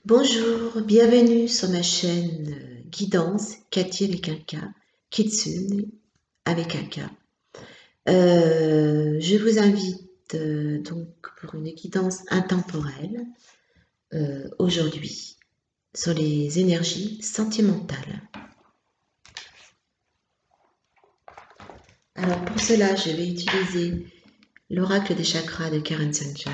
Bonjour, bienvenue sur ma chaîne Guidance, Cathy avec un K, Kitsune avec un K. Je vous invite donc pour une guidance intemporelle aujourd'hui sur les énergies sentimentales. Alors pour cela, je vais utiliser l'oracle des chakras de Karen Sanger.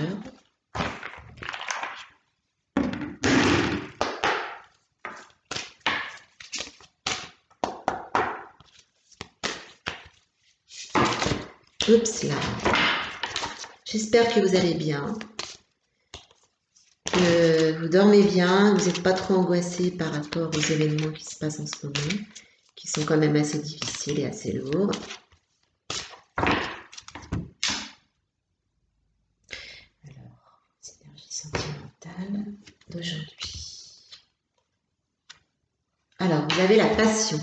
Oups là. J'espère que vous allez bien, que vous dormez bien, que vous n'êtes pas trop angoissé par rapport aux événements qui se passent en ce moment, qui sont quand même assez difficiles et assez lourds. Alors, les énergies sentimentales d'aujourd'hui. Alors, vous avez la passion.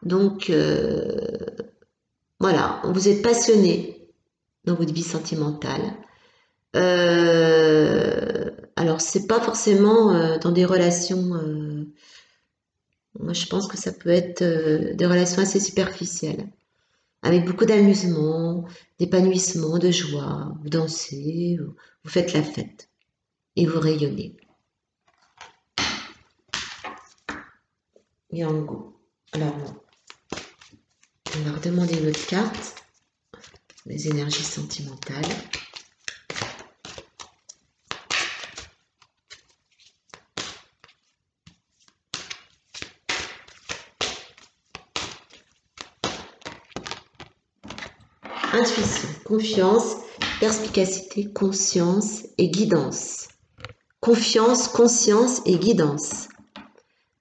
Donc, voilà, vous êtes passionné dans votre vie sentimentale. Alors, c'est pas forcément dans des relations. Moi, je pense que ça peut être des relations assez superficielles, avec beaucoup d'amusement, d'épanouissement, de joie. Vous dansez, vous faites la fête et vous rayonnez. Yango. Alors, on va redemander une autre carte, les énergies sentimentales. Intuition, confiance, perspicacité, conscience et guidance. Confiance, conscience et guidance.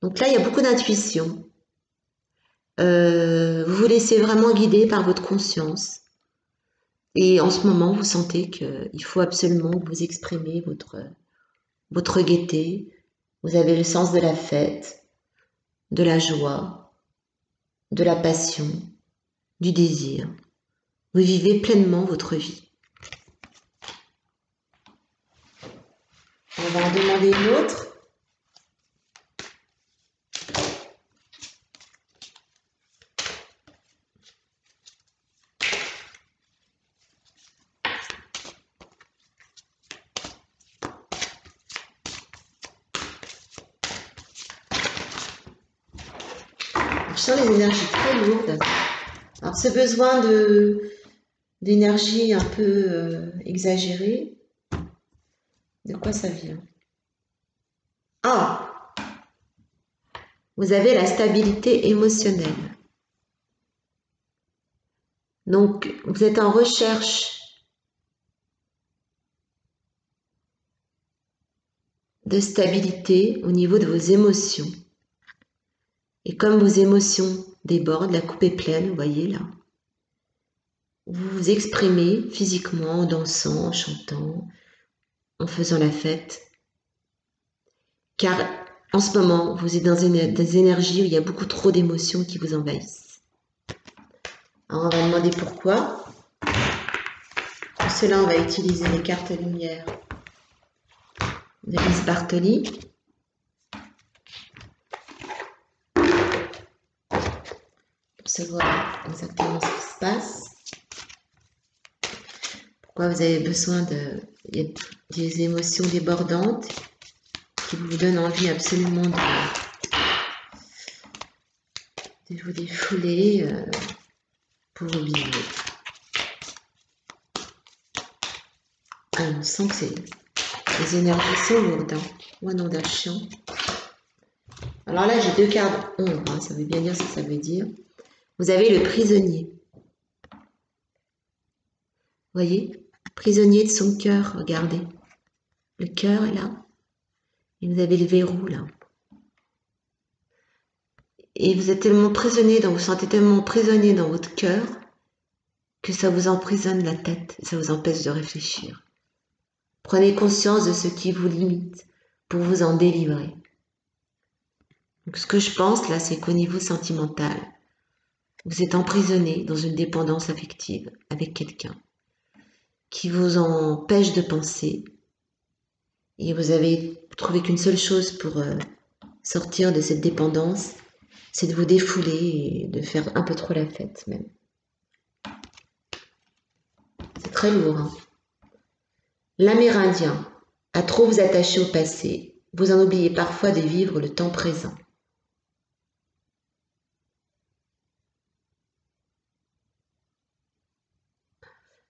Donc là, il y a beaucoup d'intuition. Vous vous laissez vraiment guider par votre conscience. Et en ce moment, vous sentez qu'il faut absolument vous exprimer votre gaieté. Vous avez le sens de la fête, de la joie, de la passion, du désir. Vous vivez pleinement votre vie. On va en demander une autre. Je sens les énergies très lourdes. Alors ce besoin d'énergie un peu exagérée, de quoi ça vient? Ah, vous avez la stabilité émotionnelle. Donc vous êtes en recherche de stabilité au niveau de vos émotions. Et comme vos émotions débordent, la coupe est pleine, vous voyez là. Vous vous exprimez physiquement en dansant, en chantant, en faisant la fête. Car en ce moment, vous êtes dans des énergies où il y a beaucoup trop d'émotions qui vous envahissent. Alors on va demander pourquoi. Pour cela, on va utiliser les cartes lumière de Lise Bartoli. Pour savoir exactement ce qui se passe. Pourquoi vous avez besoin des émotions débordantes qui vous donnent envie absolument de vous défouler pour oublier. Ah, on sent que les énergies sont lourdes. Hein. Wanandachan. Alors là, j'ai deux cartes ombre. Hein, ça veut bien dire ce que ça veut dire. Vous avez le prisonnier. Vous voyez? Prisonnier de son cœur, regardez. Le cœur est là. Et vous avez le verrou là. Et vous êtes tellement prisonnier, vous sentez tellement prisonnier dans votre cœur que ça vous emprisonne la tête, ça vous empêche de réfléchir. Prenez conscience de ce qui vous limite pour vous en délivrer. Donc, ce que je pense là, c'est qu'au niveau sentimental, vous êtes emprisonné dans une dépendance affective avec quelqu'un qui vous empêche de penser, et vous avez trouvé qu'une seule chose pour sortir de cette dépendance, c'est de vous défouler et de faire un peu trop la fête même. C'est très lourd, hein. L'Amérindien, à trop vous attacher au passé, vous en oubliez parfois de vivre le temps présent.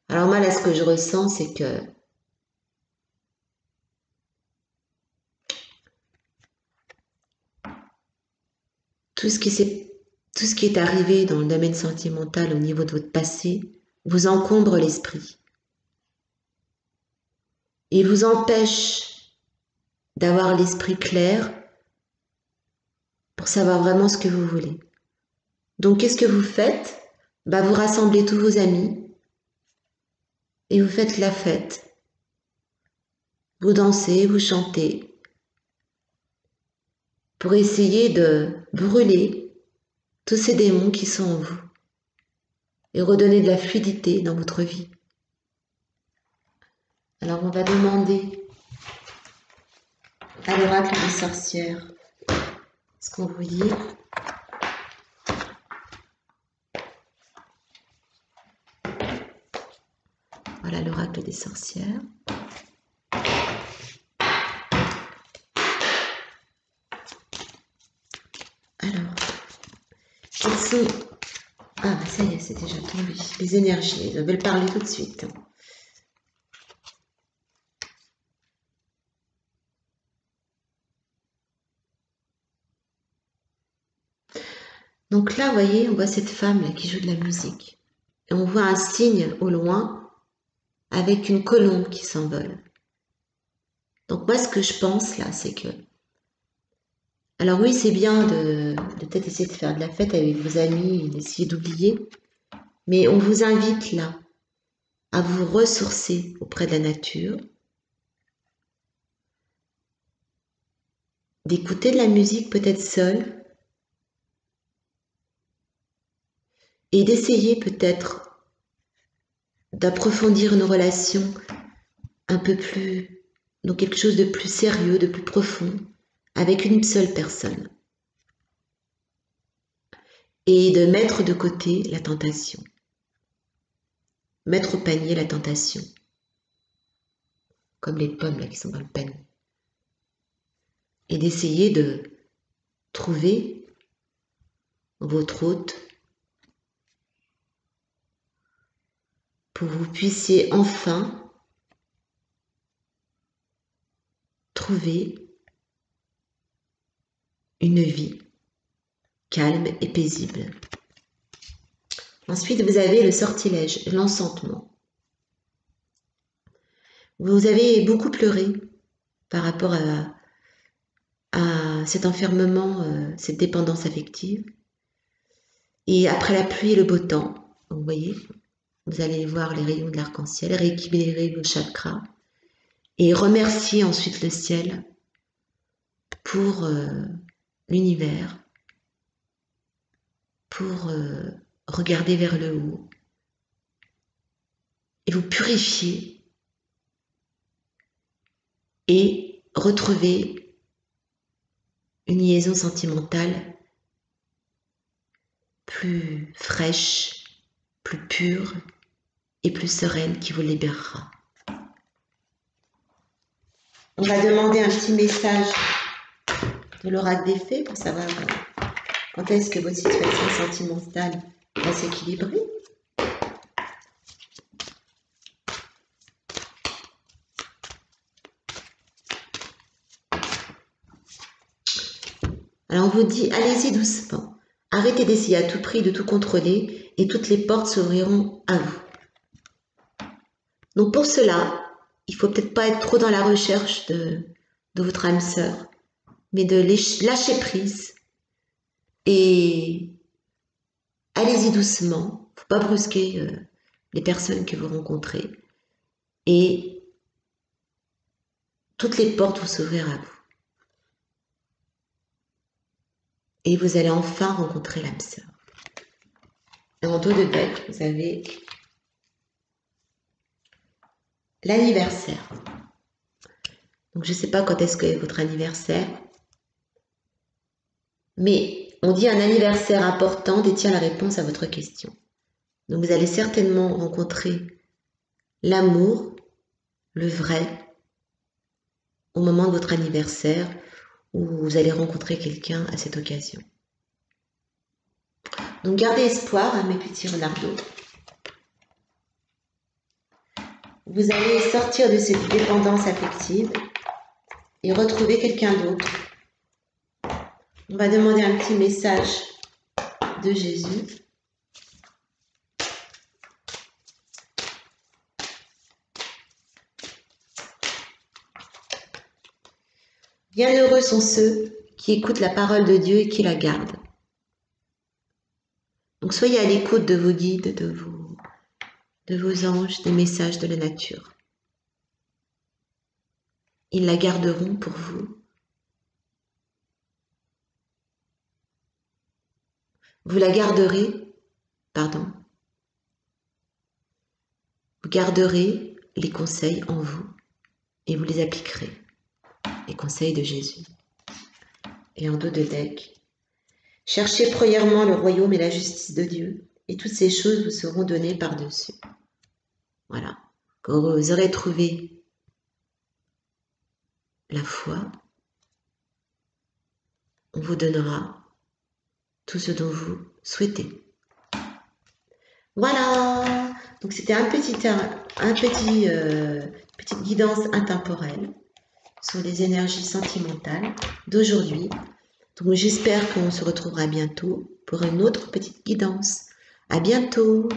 Alors moi, là, ce que je ressens, c'est que tout ce qui est arrivé dans le domaine sentimental au niveau de votre passé vous encombre l'esprit. Il vous empêche d'avoir l'esprit clair pour savoir vraiment ce que vous voulez. Donc, qu'est-ce que vous faites? Vous rassemblez tous vos amis et vous faites la fête. Vous dansez, vous chantez pour essayer de brûler tous ces démons qui sont en vous et redonner de la fluidité dans votre vie. Alors, on va demander à l'oracle des sorcières ce qu'on vous dit. Voilà l'oracle des sorcières. Alors, quels sont... Ah, ça y est, c'est déjà tombé. Les énergies, elles veulent parler tout de suite. Donc là, vous voyez, on voit cette femme là, qui joue de la musique. Et on voit un signe au loin avec une colombe qui s'envole. Donc moi, ce que je pense là, c'est que... Alors oui, c'est bien de peut-être essayer de faire de la fête avec vos amis et d'essayer d'oublier. Mais on vous invite là à vous ressourcer auprès de la nature, d'écouter de la musique peut-être seule et d'essayer peut-être d'approfondir une relation un peu plus, donc quelque chose de plus sérieux, de plus profond, avec une seule personne. Et de mettre de côté la tentation. Mettre au panier la tentation. Comme les pommes là qui sont dans le panier. Et d'essayer de trouver votre hôte pour que vous puissiez enfin trouver une vie calme et paisible. Ensuite, vous avez le sortilège, l'enchantement. Vous avez beaucoup pleuré par rapport à cet enfermement, cette dépendance affective. Et après la pluie et le beau temps, vous voyez, vous allez voir les rayons de l'arc-en-ciel, rééquilibrer vos chakras et remercier ensuite le ciel pour l'univers, pour regarder vers le haut et vous purifier et retrouver une liaison sentimentale plus fraîche, plus pure et plus sereine qui vous libérera. On va demander un petit message de l'oracle des fées pour savoir quand est-ce que votre situation sentimentale va s'équilibrer. Alors on vous dit, allez-y doucement. Arrêtez d'essayer à tout prix de tout contrôler et toutes les portes s'ouvriront à vous. Donc pour cela, il faut peut-être pas être trop dans la recherche de votre âme sœur, mais de lâcher prise et allez-y doucement. Faut pas brusquer les personnes que vous rencontrez et toutes les portes vont s'ouvrir à vous. Et vous allez enfin rencontrer l'âme sœur. Et en dos de bec, vous avez l'anniversaire. Donc, je ne sais pas quand est-ce que est votre anniversaire. Mais on dit un anniversaire important détient la réponse à votre question. Donc, vous allez certainement rencontrer l'amour, le vrai, au moment de votre anniversaire, où vous allez rencontrer quelqu'un à cette occasion. Donc gardez espoir, mes petits renardeaux. Vous allez sortir de cette dépendance affective et retrouver quelqu'un d'autre. On va demander un petit message de Jésus. Bienheureux sont ceux qui écoutent la parole de Dieu et qui la gardent. Donc soyez à l'écoute de vos guides, de vos anges, des messages de la nature. Ils la garderont pour vous. Vous la garderez, vous garderez les conseils en vous et vous les appliquerez. Les conseils de Jésus. Et en dos de deck, cherchez premièrement le royaume et la justice de Dieu, et toutes ces choses vous seront données par-dessus. Voilà. Quand vous aurez trouvé la foi, on vous donnera tout ce dont vous souhaitez. Voilà. Donc c'était petite guidance intemporelle sur les énergies sentimentales d'aujourd'hui. Donc j'espère qu'on se retrouvera bientôt pour une autre petite guidance. À bientôt!